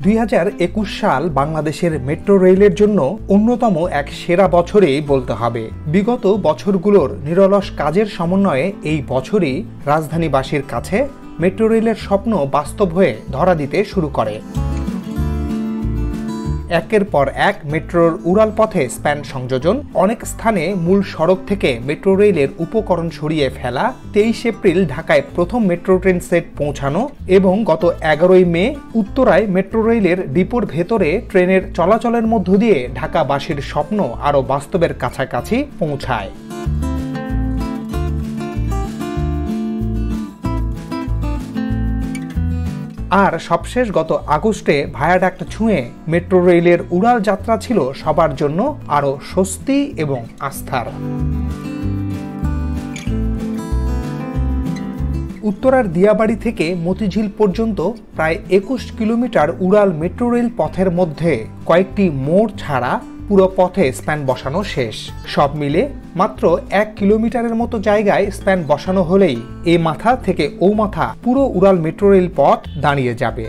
2021 সাল বাংলাদেশের মেট্রো রেলের জন্য অন্যতম এক সেরা বছরেই বলতে হবে। বিগত বছরগুলোর নিরলস কাজের সমন্বয়ে এই বছরই রাজধানীবাসীর কাছে মেট্রো রেলের স্বপ্ন বাস্তব হয়ে ধরা দিতে শুরু করে। একের পর এক মেট্রোর উড়াল পথে স্প্যান সংযোজন, অনেক স্থানে মূল সড়ক থেকে মেট্রো রেলের উপকরণ সরিয়ে ফেলা, 23 এপ্রিল ঢাকায় প্রথম মেট্রো ট্রেন সেট পৌঁছানো এবং গত 11 মে উত্তরায় মেট্রো রেলের ডিপোর ভেতরে ট্রেনের চলাচলের মধ্য দিয়ে ঢাকাবাসীর স্বপ্ন আরও বাস্তবের কাছাকাছি পৌঁছায়। আর সবশেষ গত আগস্টে ভায়াডাক্ট ছুঁয়ে মেট্রো রেলের উড়াল যাত্রা ছিল সবার জন্য আরও স্বস্তি এবং আস্থার। উত্তরার দিয়াবাড়ি থেকে মতিঝিল পর্যন্ত প্রায় 21 কিলোমিটার উড়াল মেট্রো রেল পথের মধ্যে কয়েকটি মোড় ছাড়া পুরো পথে স্প্যান বসানো শেষ। সব মিলে মাত্র 1 কিলোমিটারের মতো জায়গায় স্প্যান বসানো হলেই এ মাথা থেকে ও মাথা পুরো উড়াল মেট্রো রেল পথ দাঁড়িয়ে যাবে।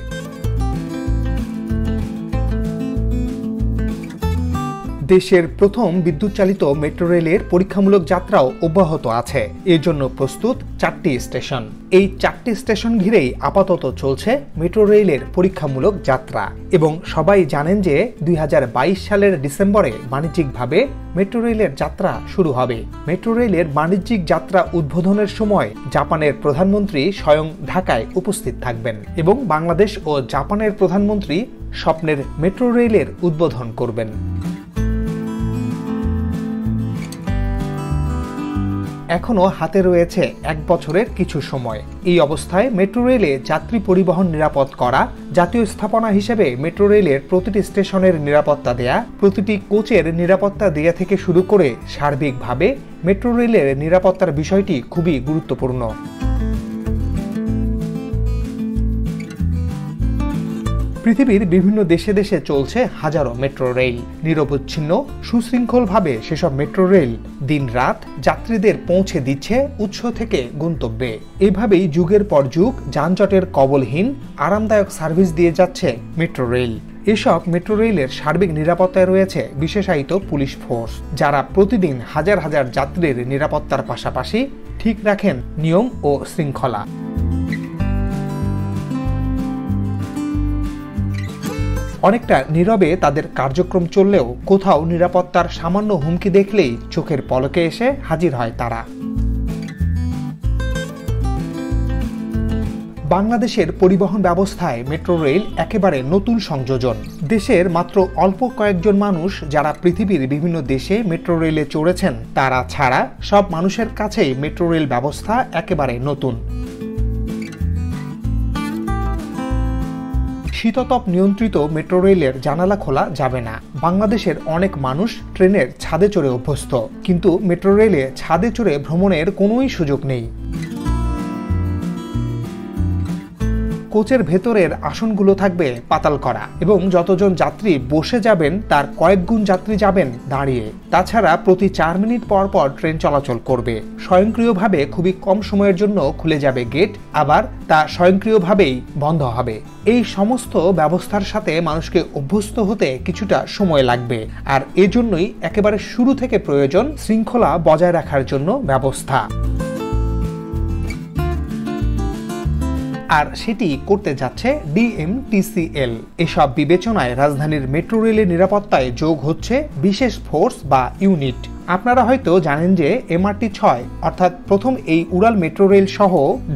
দেশের প্রথম বিদ্যুৎ চালিত মেট্রো রেলের পরীক্ষামূলক যাত্রাও অব্যাহত আছে। এর জন্য প্রস্তুত 4টি স্টেশন। এই 4টি স্টেশন ঘিরেই আপাতত চলছে মেট্রো রেলের পরীক্ষামূলক যাত্রা এবং সবাই জানেন যে 2022 সালের ডিসেম্বরে বাণিজ্যিকভাবে মেট্রো রেলের যাত্রা শুরু হবে। মেট্রো রেলের বাণিজ্যিক যাত্রা উদ্বোধনের সময় জাপানের প্রধানমন্ত্রী স্বয়ং ঢাকায় উপস্থিত থাকবেন এবং বাংলাদেশ ও জাপানের প্রধানমন্ত্রী স্বপ্নের মেট্রো রেলের উদ্বোধন করবেন। এখনো হাতে রয়েছে 1 বছরের কিছু সময়। এই অবস্থায় মেট্রো রেলে যাত্রী পরিবহন নিরাপদ করা, জাতীয় স্থাপনা হিসেবে মেট্রো রেলের প্রতিটি স্টেশনের নিরাপত্তা দেয়া, প্রতিটি কোচের নিরাপত্তা দেয়া থেকে শুরু করে সার্বিকভাবে মেট্রো রেলের নিরাপত্তার বিষয়টি খুবই গুরুত্বপূর্ণ। পৃথিবীর বিভিন্ন দেশে দেশে চলছে হাজারো মেট্রো রেল। নিরবচ্ছিন্ন সুশৃঙ্খলভাবে সেসব মেট্রো রেল দিন-রাত যাত্রীদের পৌঁছে দিচ্ছে উৎস থেকে গন্তব্যে। এভাবেই যুগের পর যুগ যানজটের কবলহীন আরামদায়ক সার্ভিস দিয়ে যাচ্ছে মেট্রো রেল। এসব মেট্রো রেলের সার্বিক নিরাপত্তায় রয়েছে বিশেষায়িত পুলিশ ফোর্স, যারা প্রতিদিন হাজার হাজার যাত্রীর নিরাপত্তার পাশাপাশি ঠিক রাখেন নিয়ম ও শৃঙ্খলা। অনেকটা নীরবে তাদের কার্যক্রম চললেও কোথাও নিরাপত্তার সামান্য হুমকি দেখলেই চোখের পলকে এসে হাজির হয় তারা। বাংলাদেশের পরিবহন ব্যবস্থায় মেট্রো রেল একেবারে নতুন সংযোজন। দেশের মাত্র অল্প কয়েকজন মানুষ যারা পৃথিবীর বিভিন্ন দেশে মেট্রো রেলে চড়েছেন, তারা ছাড়া সব মানুষের কাছেই মেট্রো রেল ব্যবস্থা একেবারে নতুন। শীততাপ নিয়ন্ত্রিত মেট্রো রেলের জানালা খোলা যাবে না। বাংলাদেশের অনেক মানুষ ট্রেনের ছাদে চড়ে অভ্যস্ত, কিন্তু মেট্রো রেলে ছাদে চড়ে ভ্রমণের কোনোই সুযোগ নেই। কোচের ভেতরের আসনগুলো থাকবে পাতাল করা এবং যতজন যাত্রী বসে যাবেন তার কয়েক গুণ যাত্রী যাবেন দাঁড়িয়ে। তাছাড়া প্রতি 4 মিনিট পর পর ট্রেন চলাচল করবে। স্বয়ংক্রিয়ভাবে খুবই কম সময়ের জন্য খুলে যাবে গেট, আবার তা স্বয়ংক্রিয়ভাবেই বন্ধ হবে। এই সমস্ত ব্যবস্থার সাথে মানুষকে অভ্যস্ত হতে কিছুটা সময় লাগবে, আর এজন্যই একেবারে শুরু থেকে প্রয়োজন শৃঙ্খলা বজায় রাখার জন্য ব্যবস্থা। আর সেটি করতে যাচ্ছে DMTCL। এসব বিবেচনায় রাজধানীর মেট্রো রেলের নিরাপত্তায় যোগ হচ্ছে বিশেষ ফোর্স বা ইউনিট। আপনারা হয়তো জানেন যে MRT-6 অর্থাৎ প্রথম এই উড়াল মেট্রো রেল সহ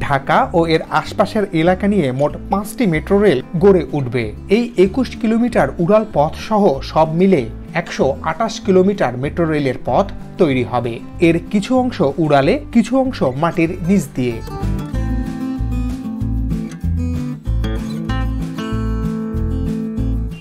ঢাকা ও এর আশপাশের এলাকা নিয়ে মোট 5টি মেট্রো রেল গড়ে উঠবে। এই 21 কিলোমিটার উড়াল পথ সহ সব মিলে 128 কিলোমিটার মেট্রো রেলের পথ তৈরি হবে। এর কিছু অংশ উড়ালে, কিছু অংশ মাটির নিচ দিয়ে।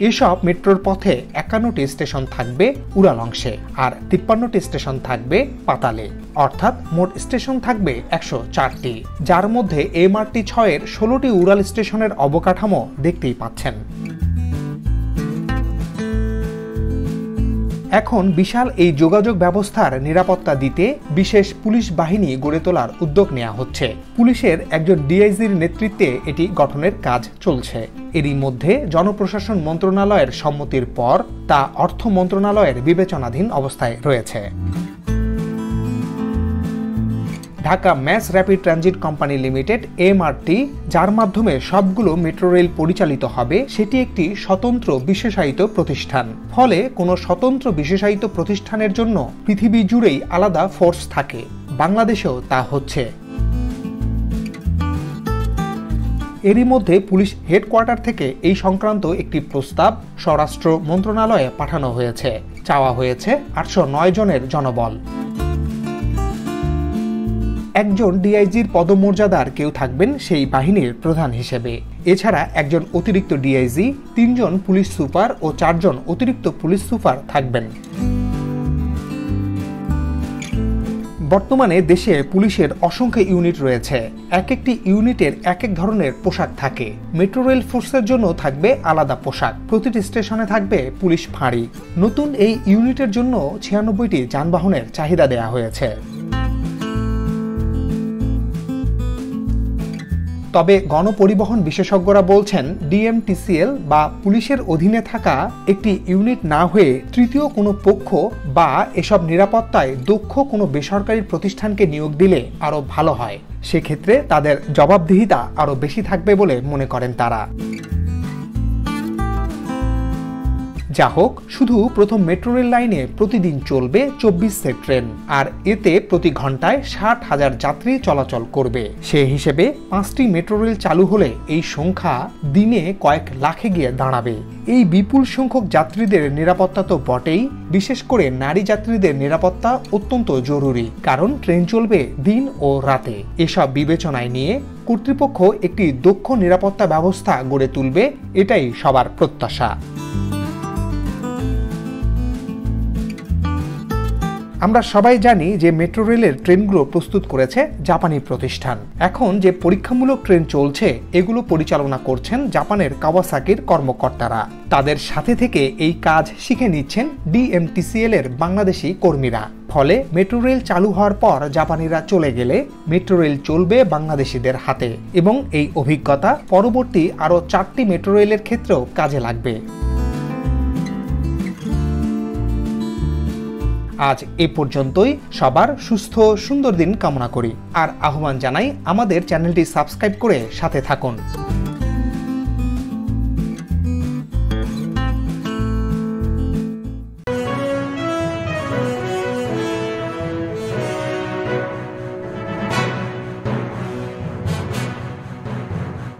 এসব মেট্রোর পথে 51টি স্টেশন থাকবে উড়াল অংশে আর 53টি স্টেশন থাকবে পাতালে, অর্থাৎ মোট স্টেশন থাকবে 104টি, যার মধ্যে MRT-6 এর 16টি উড়াল স্টেশনের অবকাঠামো দেখতেই পাচ্ছেন। এখন বিশাল এই যোগাযোগ ব্যবস্থার নিরাপত্তা দিতে বিশেষ পুলিশ বাহিনী গড়ে তোলার উদ্যোগ নেওয়া হচ্ছে। পুলিশের একজন ডিআইজির নেতৃত্বে এটি গঠনের কাজ চলছে। এরই মধ্যে জনপ্রশাসন মন্ত্রণালয়ের সম্মতির পর তা অর্থ মন্ত্রণালয়ের বিবেচনাধীন অবস্থায় রয়েছে। Dhaka mass rapid transit company limited MRT, যার মাধ্যমে সবগুলো মেট্রো রেল পরিচালিত হবে, সেটি একটি স্বতন্ত্র বিশেষায়িত প্রতিষ্ঠান। ফলে কোনো স্বতন্ত্র বিশেষায়িত প্রতিষ্ঠানের জন্য পৃথিবী জুড়েই আলাদা ফোর্স থাকে। বাংলাদেশেও তা হচ্ছে। এরই মধ্যে পুলিশ হেডকোয়ার্টার থেকে এই সংক্রান্ত একটি প্রস্তাব স্বরাষ্ট্র মন্ত্রণালয়ে পাঠানো হয়েছে। চাওয়া হয়েছে 809 জনের জনবল। একজন ডিআইজির পদমর্যাদার কেউ থাকবেন সেই বাহিনীর প্রধান হিসেবে। এছাড়া একজন অতিরিক্ত ডিআইজি, 3 জন পুলিশ সুপার ও 4 জন অতিরিক্ত পুলিশ সুপার থাকবেন। বর্তমানে দেশে পুলিশের অসংখ্য ইউনিট রয়েছে। এক একটি ইউনিটের এক এক ধরনের পোশাক থাকে। মেট্রো রেল ফোর্সের জন্য থাকবে আলাদা পোশাক। প্রতিটি স্টেশনে থাকবে পুলিশ ফাঁড়ি। নতুন এই ইউনিটের জন্য 96টি যানবাহনের চাহিদা দেয়া হয়েছে। তবে গণপরিবহন বিশেষজ্ঞরা বলছেন, ডিএমটিসিএল বা পুলিশের অধীনে থাকা একটি ইউনিট না হয়ে তৃতীয় কোনো পক্ষ বা এসব নিরাপত্তায় দক্ষ কোনো বেসরকারি প্রতিষ্ঠানকে নিয়োগ দিলে আরও ভালো হয়। সেক্ষেত্রে তাদের জবাবদিহিতা আরও বেশি থাকবে বলে মনে করেন তারা। যা হোক, শুধু প্রথম মেট্রো রেল লাইনে প্রতিদিন চলবে 24 সেট ট্রেন, আর এতে প্রতি ঘন্টায় 60,000 যাত্রী চলাচল করবে। সে হিসেবে 5টি মেট্রো রেল চালু হলে এই সংখ্যা দিনে কয়েক লাখে গিয়ে দাঁড়াবে। এই বিপুল সংখ্যক যাত্রীদের নিরাপত্তা তো বটেই, বিশেষ করে নারী যাত্রীদের নিরাপত্তা অত্যন্ত জরুরি, কারণ ট্রেন চলবে দিন ও রাতে। এসব বিবেচনায় নিয়ে কর্তৃপক্ষ একটি দক্ষ নিরাপত্তা ব্যবস্থা গড়ে তুলবে, এটাই সবার প্রত্যাশা। আমরা সবাই জানি যে মেট্রো রেলের ট্রেনগুলো প্রস্তুত করেছে জাপানি প্রতিষ্ঠান। এখন যে পরীক্ষামূলক ট্রেন চলছে, এগুলো পরিচালনা করছেন জাপানের কাওয়াসাকির কর্মকর্তারা। তাদের সাথে থেকে এই কাজ শিখে নিচ্ছেন ডিএমটিসিএল এর বাংলাদেশি কর্মীরা। ফলে মেট্রো রেল চালু হওয়ার পর জাপানিরা চলে গেলে মেট্রো রেল চলবে বাংলাদেশিদের হাতে, এবং এই অভিজ্ঞতা পরবর্তী আরও 4টি মেট্রো রেলের ক্ষেত্রেও কাজে লাগবে। আজ এ পর্যন্তই। সবার সুস্থ সুন্দর দিন কামনা করি, আর আহ্বান জানাই আমাদের চ্যানেলটি সাবস্ক্রাইব করে সাথে থাকুন।